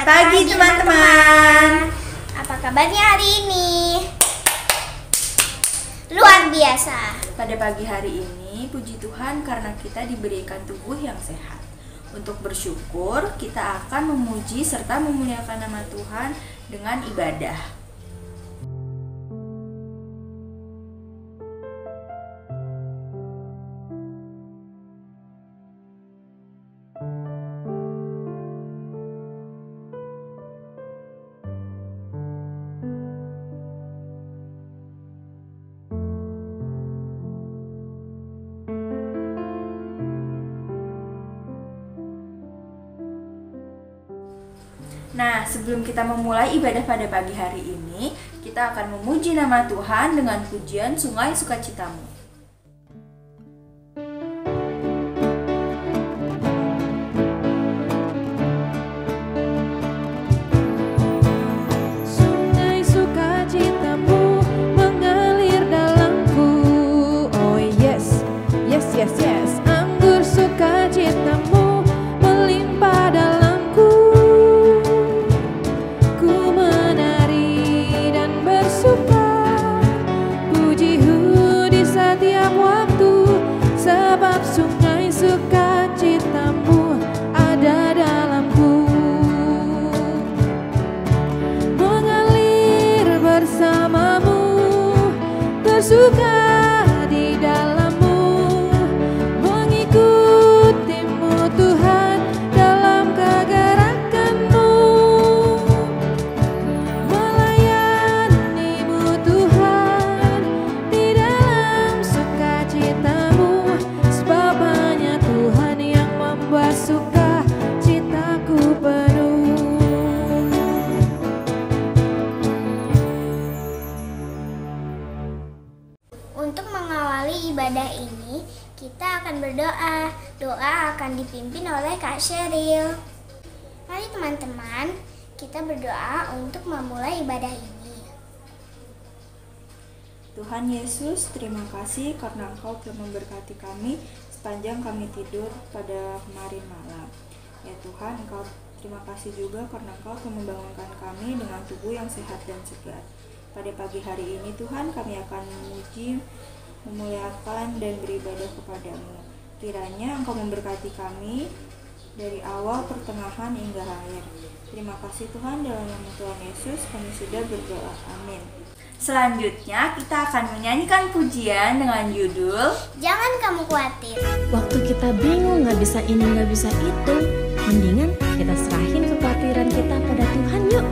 Selamat pagi teman-teman. Apa kabarnya hari ini? Luar biasa. Pada pagi hari ini, puji Tuhan karena kita diberikan tubuh yang sehat. Untuk bersyukur, kita akan memuji serta memuliakan nama Tuhan dengan ibadah. Nah, sebelum kita memulai ibadah pada pagi hari ini, kita akan memuji nama Tuhan dengan pujian Sungai Sukacitamu. Sungai sukacitamu mengalir dalamku. Oh yes, yes, yes, yes. Anggur sukacitamu melimpah dalamku. Ku menari dan bersuka, pujimu di setiap waktu, sebab sungai sukacitamu ada dalamku. Mengalir bersamamu, bersuka di dalammu, mengikutimu Tuhan dalam kegerakanmu, melayanimu Tuhan di dalam sukacitamu, sebab hanya Tuhan yang membuat sukacitaku penuh. Untuk mengawali ibadah ini, kita akan berdoa. Doa akan dipimpin oleh Kak Sheryl. Mari teman-teman, kita berdoa untuk memulai ibadah ini. Tuhan Yesus, terima kasih karena Engkau telah memberkati kami sepanjang kami tidur pada kemarin malam. Ya Tuhan, Engkau terima kasih juga karena Engkau telah membangunkan kami dengan tubuh yang sehat dan segar. Pada pagi hari ini Tuhan, kami akan memuji, memuliakan dan beribadah kepadamu. Kiranya Engkau memberkati kami dari awal, pertengahan hingga akhir. Terima kasih Tuhan, dalam nama Tuhan Yesus kami sudah berdoa. Amin. Selanjutnya kita akan menyanyikan pujian dengan judul Jangan kamu khawatir. Waktu kita bingung gak bisa ini gak bisa itu, mendingan kita serahin kekhawatiran kita pada Tuhan yuk.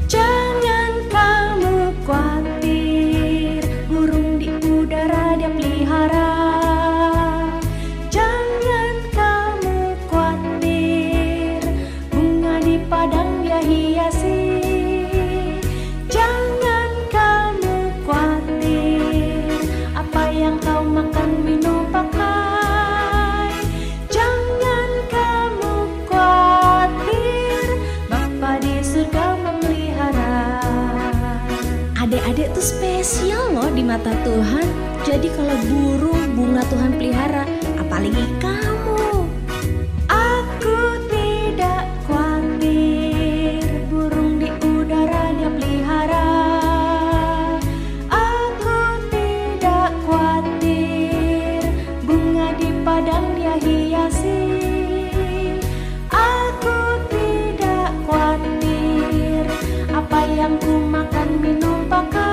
Jangan kamu khawatir, burung di udara dia pelihara. Jangan kamu khawatir, bunga di padang dia hiasi. Jangan kamu khawatir, apa yang kau makan minum pakai. Jangan kamu khawatir, Bapa di surga memelihara. Adik-adik tuh spesial loh di mata Tuhan. Jadi kalau burung bunga Tuhan pelihara, apalagi kamu. Aku tidak khawatir, burung di udara dia pelihara. Aku tidak khawatir, bunga di padang dia hiasi. Aku tidak khawatir, apa yang ku makan minum pakai.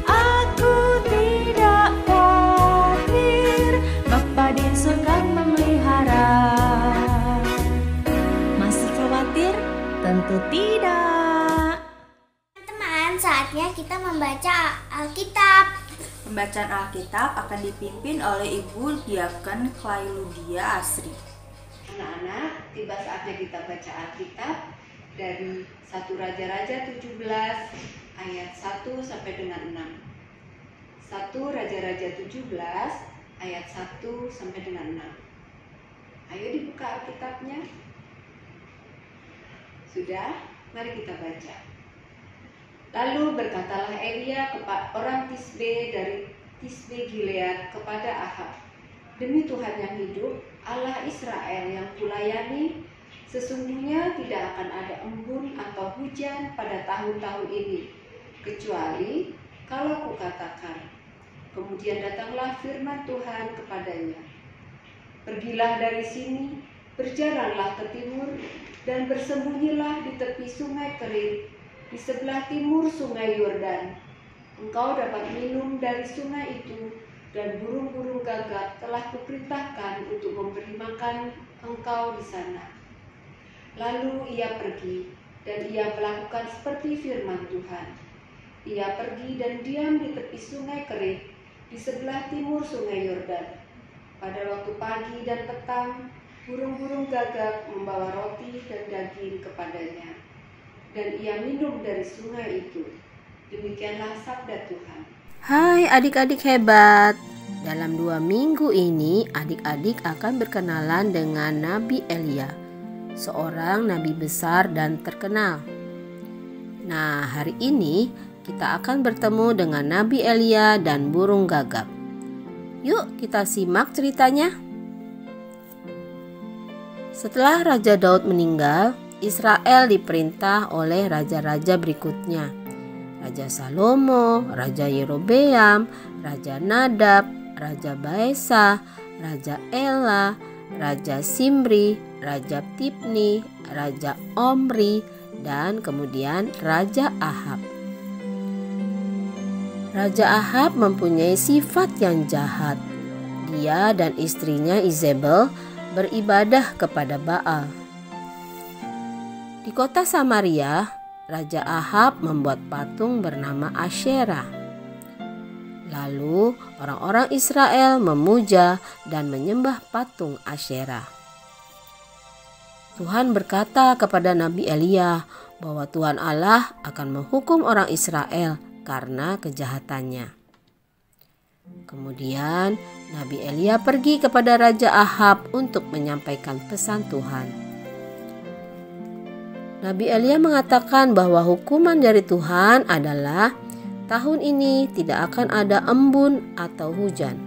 Aku tidak khawatir, Bapa di surga memelihara. Masih khawatir? Tentu tidak. Teman-teman, saatnya kita membaca Alkitab. Pembacaan Alkitab akan dipimpin oleh Ibu Diaken Clailudia Asri. Anak-anak, tiba saatnya kita baca Alkitab dari 1 Raja-Raja 17 ayat 1 sampai dengan 6. 1 Raja-Raja 17 ayat 1 sampai dengan 6. Ayo dibuka Alkitabnya. Sudah? Mari kita baca. Lalu berkatalah Elia kepada orang Tisbe dari Tisbe Gilead kepada Ahab, demi Tuhan yang hidup, Allah Israel yang kulayani, Sesungguhnya tidak akan ada embun atau hujan pada tahun-tahun ini, kecuali kalau kukatakan. Kemudian datanglah firman Tuhan kepadanya. Pergilah dari sini, berjalanlah ke timur, dan bersembunyilah di tepi sungai Kerit, di sebelah timur sungai Yordan. Engkau dapat minum dari sungai itu, dan burung-burung gagak telah kuperintahkan untuk memberi makan engkau di sana. Lalu ia pergi, dan ia melakukan seperti firman Tuhan. Ia pergi dan diam di tepi sungai Kerit, di sebelah timur sungai Yordan. Pada waktu pagi dan petang, burung-burung gagak membawa roti dan daging kepadanya, dan ia minum dari sungai itu. Demikianlah sabda Tuhan. Hai adik-adik hebat. Dalam 2 minggu ini adik-adik akan berkenalan dengan Nabi Elia, seorang nabi besar dan terkenal. Nah, hari ini kita akan bertemu dengan Nabi Elia dan burung gagak. Yuk kita simak ceritanya. Setelah Raja Daud meninggal, Israel diperintah oleh raja-raja berikutnya. Raja Salomo, Raja Yerobeam, Raja Nadab, Raja Baesa, Raja Ela, Raja Simri, Raja Tibni, Raja Omri, dan kemudian Raja Ahab. Raja Ahab mempunyai sifat yang jahat. Dia dan istrinya Izebel beribadah kepada Baal. Di kota Samaria, Raja Ahab membuat patung bernama Asyera. Lalu orang-orang Israel memuja dan menyembah patung Asyera. Tuhan berkata kepada Nabi Elia bahwa Tuhan Allah akan menghukum orang Israel karena kejahatannya. Kemudian Nabi Elia pergi kepada Raja Ahab untuk menyampaikan pesan Tuhan. Nabi Elia mengatakan bahwa hukuman dari Tuhan adalah tahun ini tidak akan ada embun atau hujan.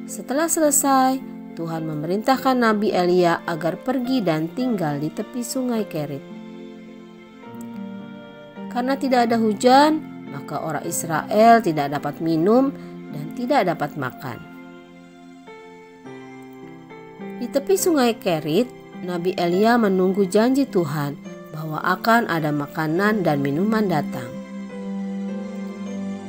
Setelah selesai, Tuhan memerintahkan Nabi Elia agar pergi dan tinggal di tepi sungai Kerit. Karena tidak ada hujan, maka orang Israel tidak dapat minum dan tidak dapat makan. Di tepi sungai Kerit, Nabi Elia menunggu janji Tuhan bahwa akan ada makanan dan minuman datang.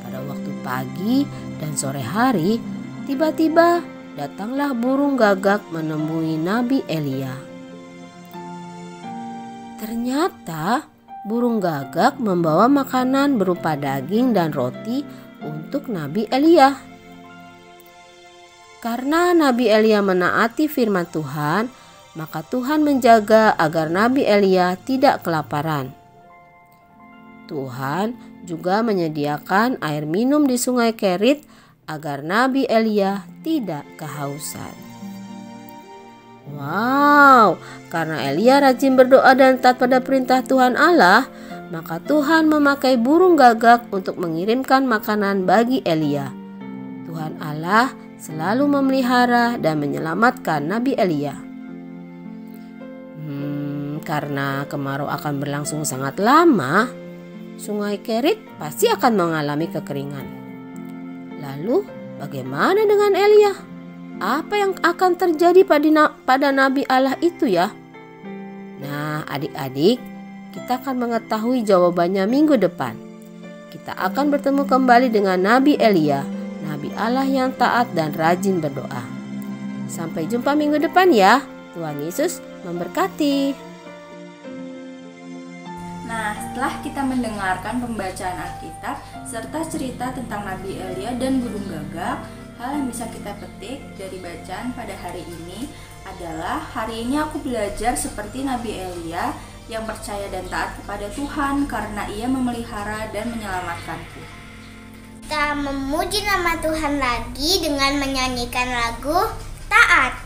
Pada waktu pagi dan sore hari, tiba-tiba datanglah burung gagak menemui Nabi Elia. Ternyata burung gagak membawa makanan berupa daging dan roti untuk Nabi Elia. Karena Nabi Elia menaati firman Tuhan, maka Tuhan menjaga agar Nabi Elia tidak kelaparan. Tuhan juga menyediakan air minum di sungai Kerit agar Nabi Elia tidak kehausan. Wow, karena Elia rajin berdoa dan taat pada perintah Tuhan Allah, maka Tuhan memakai burung gagak untuk mengirimkan makanan bagi Elia. Tuhan Allah selalu memelihara dan menyelamatkan Nabi Elia. Karena kemarau akan berlangsung sangat lama, sungai Kerit pasti akan mengalami kekeringan. Lalu bagaimana dengan Elia? Apa yang akan terjadi pada Nabi Allah itu ya? Nah, adik-adik, kita akan mengetahui jawabannya minggu depan. Kita akan bertemu kembali dengan Nabi Elia, Nabi Allah yang taat dan rajin berdoa. Sampai jumpa minggu depan ya. Tuhan Yesus memberkati. Nah, setelah kita mendengarkan pembacaan Alkitab serta cerita tentang Nabi Elia dan burung gagak, hal yang bisa kita petik dari bacaan pada hari ini adalah hari ini aku belajar seperti Nabi Elia yang percaya dan taat kepada Tuhan karena ia memelihara dan menyelamatkanku. Kita memuji nama Tuhan lagi dengan menyanyikan lagu Taat.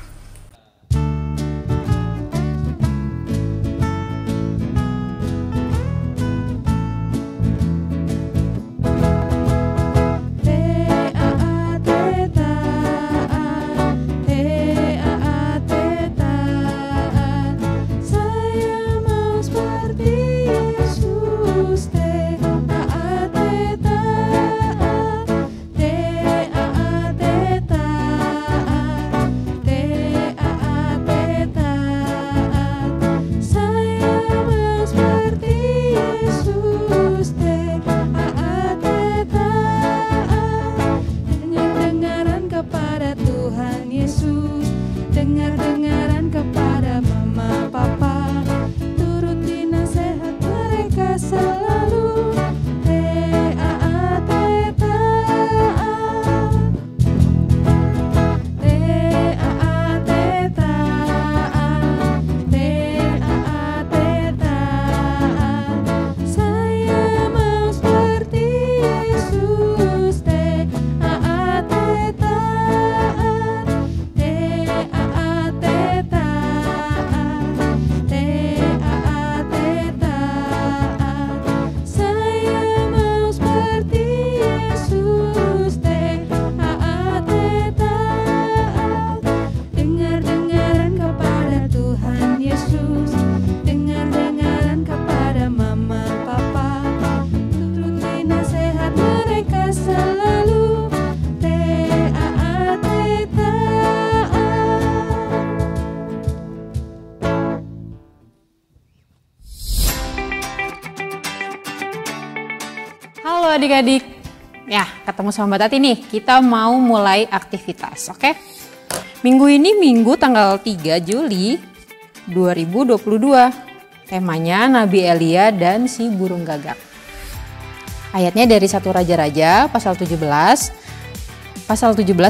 Halo adik-adik. Ya, ketemu sama Mbak Tati nih. Kita mau mulai aktivitas, oke? Minggu ini Minggu tanggal 3 Juli 2022. Temanya Nabi Elia dan si burung gagak. Ayatnya dari 1 Raja-Raja pasal 17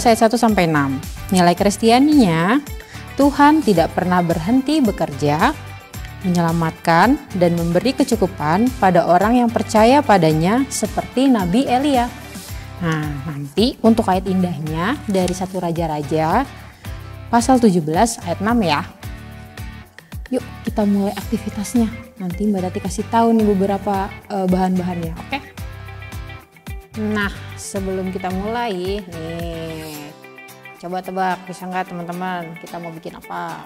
ayat 1 sampai 6. Nilai Kristianinya, Tuhan tidak pernah berhenti bekerja, menyelamatkan dan memberi kecukupan pada orang yang percaya padanya seperti Nabi Elia. Nah, nanti untuk ayat indahnya dari 1 Raja-Raja pasal 17 ayat 6 ya. Yuk kita mulai aktivitasnya. Nanti Mbak Tati kasih tahu nih beberapa bahan-bahannya, oke? Nah, sebelum kita mulai nih, coba tebak, bisa nggak teman-teman kita mau bikin apa?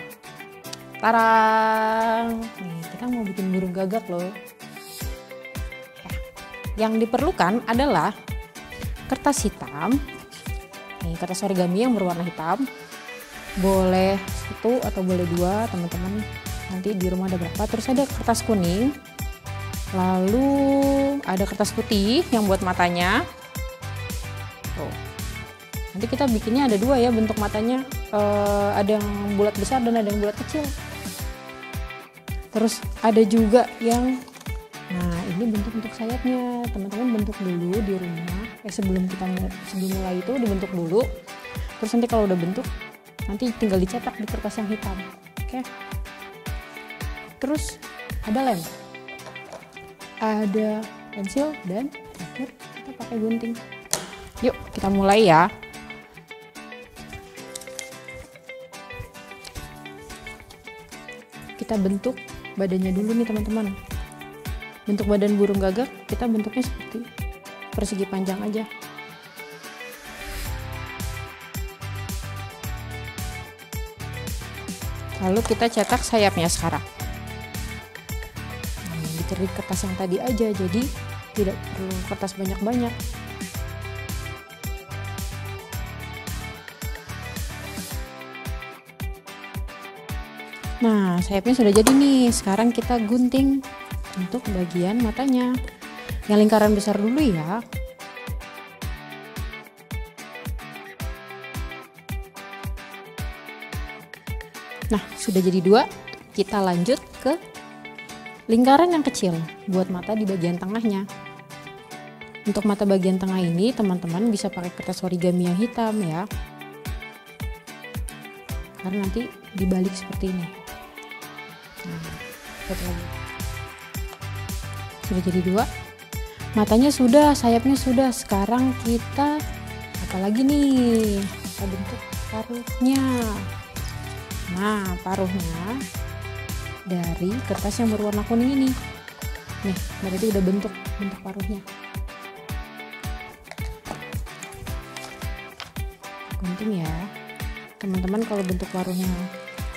Tarang! Nih, kita mau bikin burung gagak loh. Yang diperlukan adalah kertas hitam, nih, kertas origami yang berwarna hitam. Boleh 1 atau boleh 2 teman-teman. Nanti di rumah ada berapa. Terus ada kertas kuning. Lalu ada kertas putih yang buat matanya. Tuh. Nanti kita bikinnya ada 2 ya bentuk matanya. Ada yang bulat besar dan ada yang bulat kecil. Terus ada juga yang, nah ini bentuk sayapnya. Teman-teman bentuk dulu di rumah. Sebelum mulai itu dibentuk dulu. Terus nanti kalau udah bentuk, nanti tinggal dicetak di kertas yang hitam. Oke. Terus ada lem, ada pensil, dan terakhir kita pakai gunting. Yuk kita mulai ya. Kita bentuk badannya dulu nih teman-teman. Bentuk badan burung gagak kita bentuknya seperti persegi panjang aja. Lalu kita cetak sayapnya sekarang. Nah, dicari kertas yang tadi aja, jadi tidak perlu kertas banyak-banyak. Nah, sayapnya sudah jadi nih. Sekarang kita gunting untuk bagian matanya. Yang lingkaran besar dulu ya. Nah, sudah jadi 2. Kita lanjut ke lingkaran yang kecil buat mata di bagian tengahnya. Untuk mata bagian tengah ini teman-teman bisa pakai kertas origami yang hitam ya. Karena nanti dibalik seperti ini. Nah, lagi. Sudah jadi 2. Matanya sudah, sayapnya sudah. Sekarang kita apa lagi nih? Kita bentuk paruhnya. Nah, paruhnya dari kertas yang berwarna kuning ini. Nih, berarti udah bentuk paruhnya. Gunting ya. Teman-teman kalau bentuk paruhnya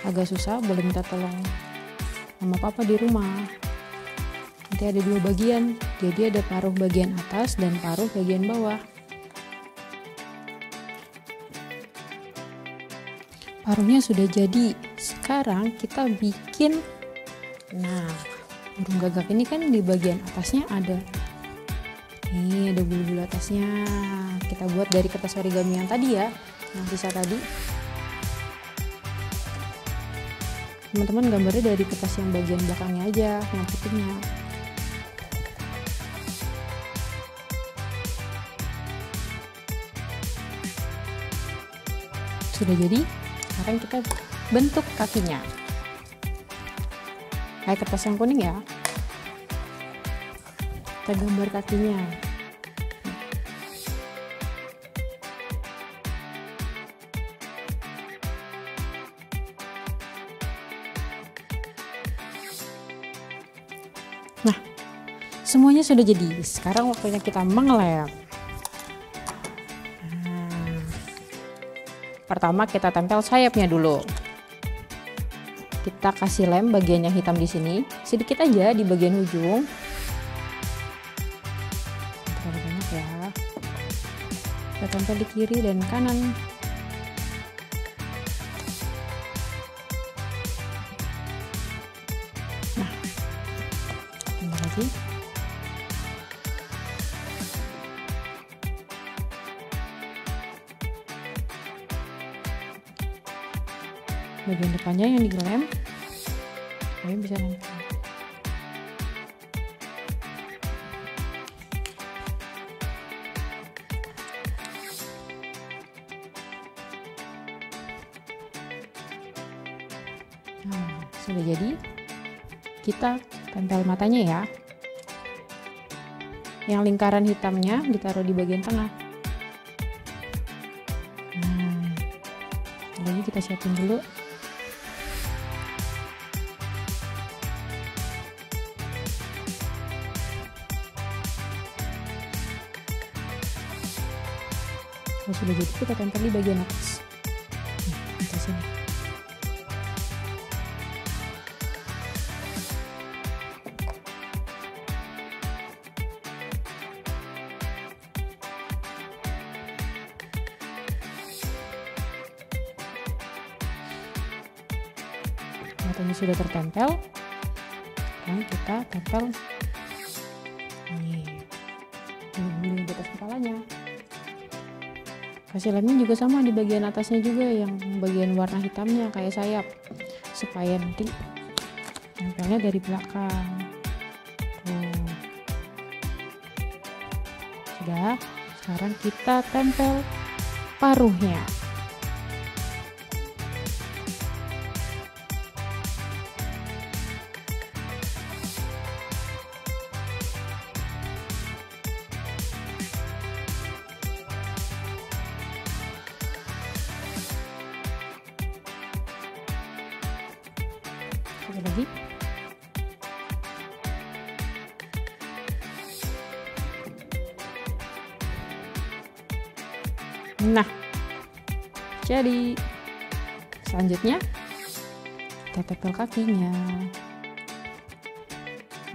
agak susah, boleh minta tolong sama papa di rumah. Nanti ada 2 bagian, jadi ada paruh bagian atas dan paruh bagian bawah. Paruhnya sudah jadi. Sekarang kita bikin, nah burung gagak ini kan di bagian atasnya ada, nih ada bulu-bulu atasnya. Kita buat dari kertas origami yang tadi ya, yang sisa tadi. Teman-teman gambarnya dari kertas yang bagian belakangnya aja, yang putihnya. Sudah jadi, sekarang kita bentuk kakinya. Kayak kertas yang kuning ya. Kita gambar kakinya. Nah, semuanya sudah jadi. Sekarang waktunya kita mengelem. Pertama kita tempel sayapnya dulu. Kita kasih lem bagian yang hitam di sini, sedikit aja di bagian ujung. Terlalu banyak ya. Kita tempel di kiri dan kanan. Nah, ini lagi. bagian depannya yang dilem supaya bisa nempel. Nah, sudah jadi, kita tempel matanya ya. Yang lingkaran hitamnya ditaruh di bagian tengah. Nah, lagi kita siapin dulu. Kalau sudah jadi, kita tempel di bagian atas. Nah, atas sini. Matanya sudah tertempel, sekarang kita tempel di atas kepalanya. Kasih lemnya juga sama di bagian atasnya juga, yang bagian warna hitamnya kayak sayap, supaya nanti tempelnya dari belakang. Tuh. Sudah, sekarang kita tempel paruhnya. Satu lagi. Nah, jadi selanjutnya kita tempel kakinya.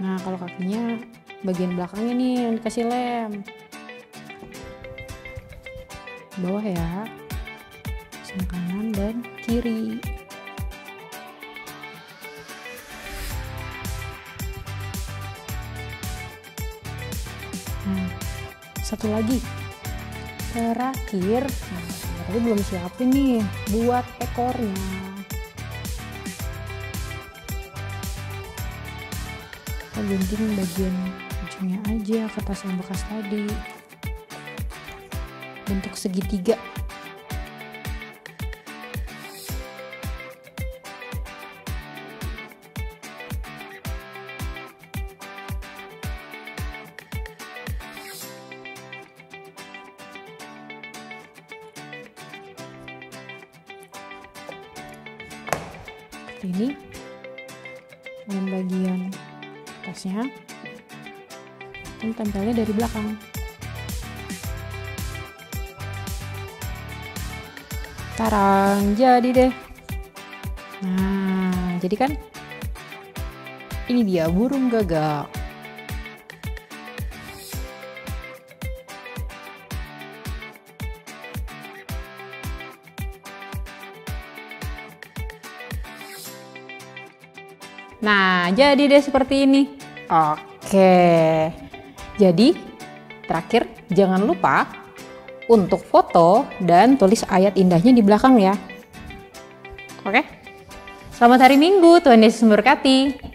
Nah, kalau kakinya bagian belakangnya nih yang dikasih lem, bawah ya, sebelah kanan dan kiri. Nah, satu lagi terakhir, nah, tadi belum siapin nih buat ekornya. Kita gunting bagian ujungnya aja, kertas yang bekas tadi, bentuk segitiga. Ini dan bagian atasnya dan tempelnya dari belakang. Tarang, jadi deh. Nah, jadi kan ini dia burung gagak. Nah, jadi deh seperti ini. Oke. Jadi, terakhir jangan lupa untuk foto dan tulis ayat indahnya di belakang ya. Oke. Selamat hari Minggu, Tuhan Yesus memberkati.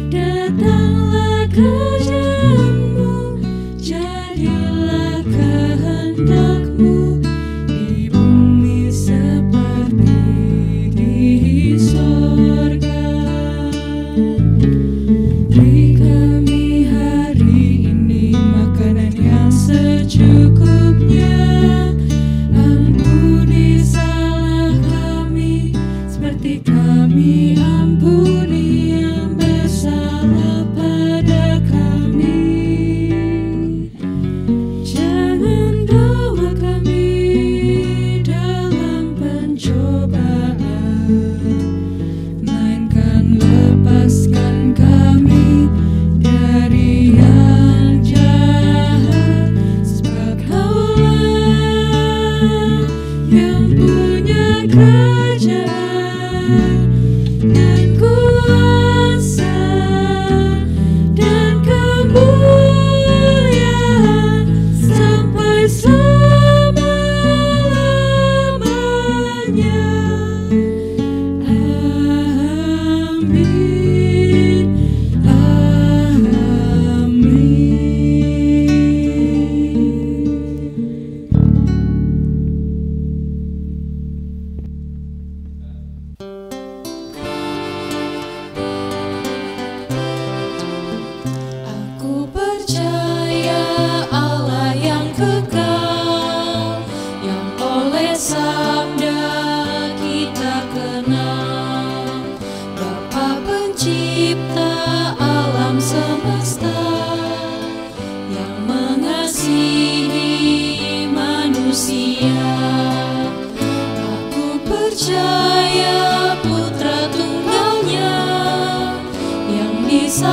Datanglah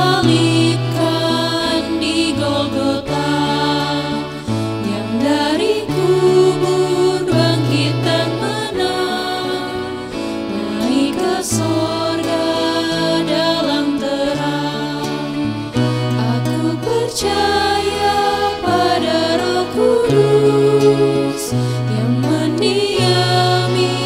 salibkan di Golgota, yang dari kubur bangkit dan menang, naik ke sorga dalam terang. Aku percaya pada Roh Kudus yang mendiami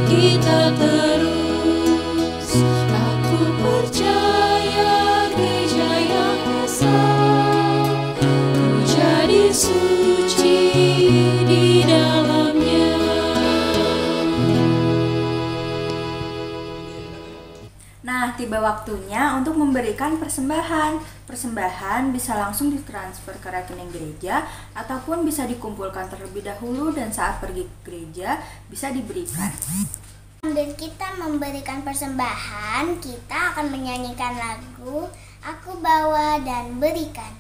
kita terus. Aku percaya gereja yang esa, ku jadi suci di dalamnya. Nah, tiba waktunya untuk memberikan persembahan. Persembahan bisa langsung ditransfer ke rekening gereja ataupun bisa dikumpulkan terlebih dahulu dan saat pergi ke gereja bisa diberikan. Sambil kita memberikan persembahan, kita akan menyanyikan lagu Aku Bawa dan Berikan.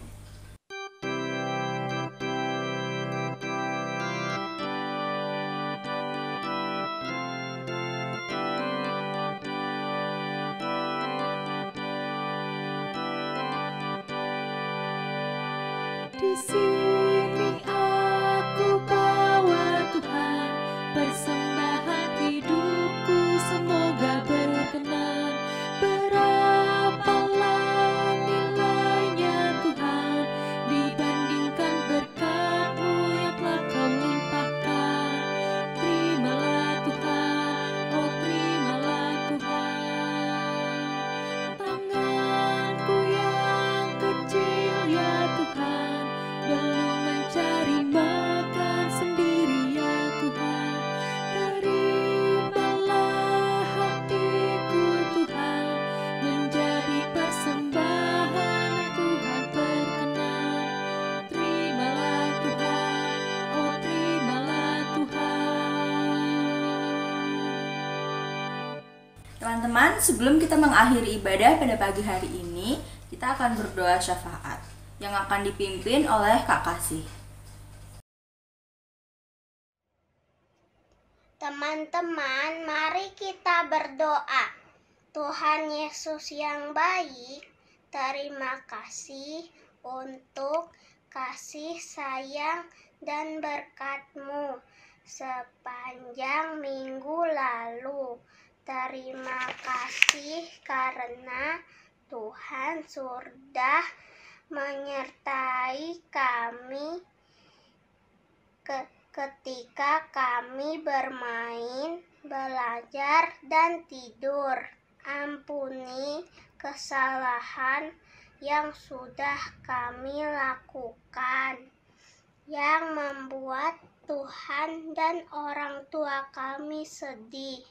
Di sini aku bawa Tuhan, persembahan hidupku semoga berkenan. Berapalah nilainya Tuhan dibandingkan berkat-Mu yang telah Kau limpahkan. Terimalah Tuhan, oh terimalah Tuhan. Tanganku yang kecil ya Tuhan, belum mencari makan sendiri ya Tuhan. Terimalah hatiku Tuhan, menjadi persembahan yang Tuhan berkenan. Terimalah Tuhan, oh terimalah Tuhan. Teman-teman, sebelum kita mengakhiri ibadah pada pagi hari ini, kita akan berdoa syafaat yang akan dipimpin oleh Kak Kasih. Teman-teman, mari kita berdoa. Tuhan Yesus yang baik, terima kasih untuk kasih sayang dan berkat-Mu sepanjang minggu lalu. Terima kasih karena Tuhan sudah menyertai kami ketika kami bermain, belajar, dan tidur. Ampuni kesalahan yang sudah kami lakukan, yang membuat Tuhan dan orang tua kami sedih.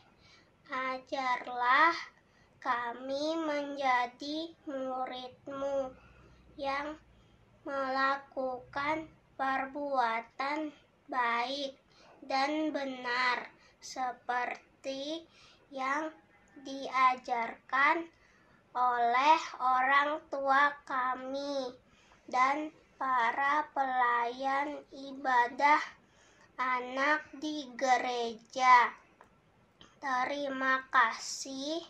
Ajarlah kami menjadi murid-Mu yang melakukan perbuatan baik dan benar seperti yang diajarkan oleh orang tua kami dan para pelayan ibadah anak di gereja. Terima kasih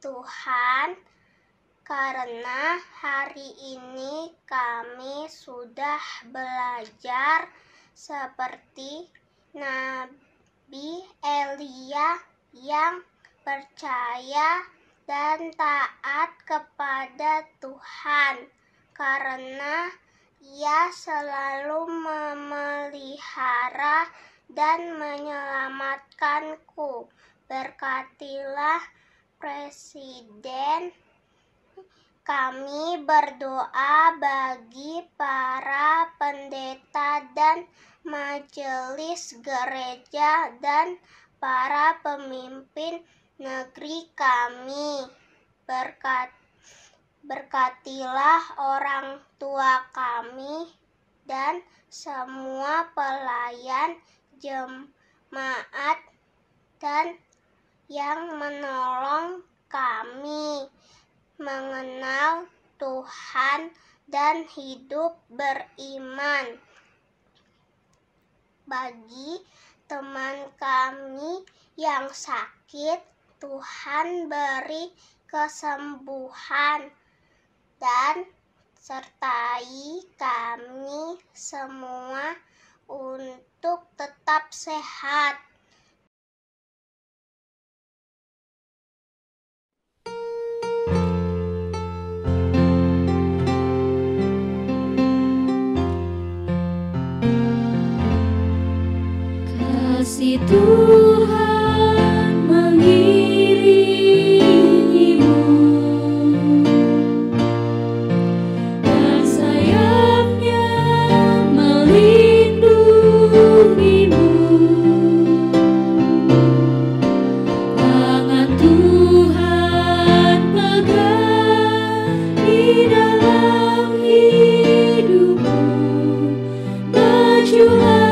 Tuhan, karena hari ini kami sudah belajar seperti Nabi Elia yang percaya dan taat kepada Tuhan, karena ia selalu memelihara dan menyelamatkanku. Berkatilah Presiden. Kami berdoa bagi para pendeta dan majelis gereja dan para pemimpin negeri kami. Berkatilah orang tua kami dan semua pelayan jemaat dan yang menolong kami mengenal Tuhan dan hidup beriman. Bagi teman kami yang sakit, Tuhan beri kesembuhan. dan sertai kami semua untuk tetap sehat. Kasih Tuhan mengiringimu dan sayapnya melindungimu. Tangan Tuhan pegang di dalam hidupmu. Majulah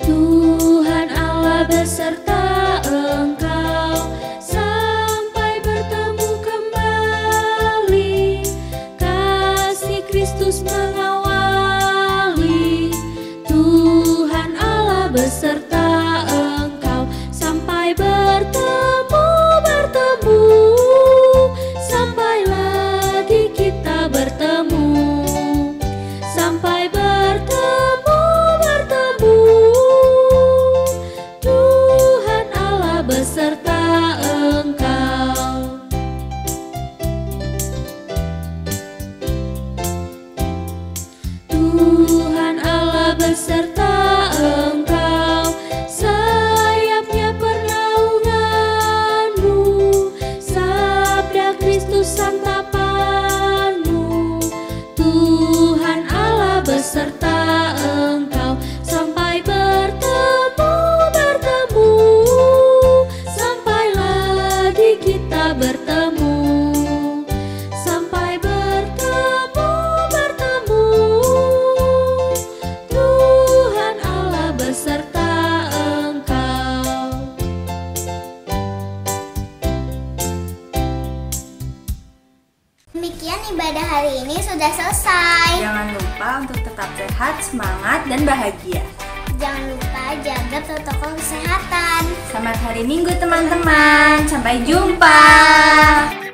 Tuhan Allah beserta engkau sampai bertemu kembali. Kasih Kristus mengawali. Tuhan Allah beserta engkau sampai bertemu, sampai lagi kita bertemu, sampai bertemu. Beserta engkau. Tuhan Allah beserta engkau, sayapnya pernaunganmu, sabda Kristus santapanmu. Tuhan Allah beserta engkau sampai bertemu, kita bertemu, sampai bertemu. Tuhan Allah beserta engkau. Demikian ibadah hari ini sudah selesai. Jangan lupa untuk tetap sehat, semangat, dan bahagia. Jangan lupa jaga protokol kesehatan. Selamat hari Minggu teman-teman. Sampai jumpa.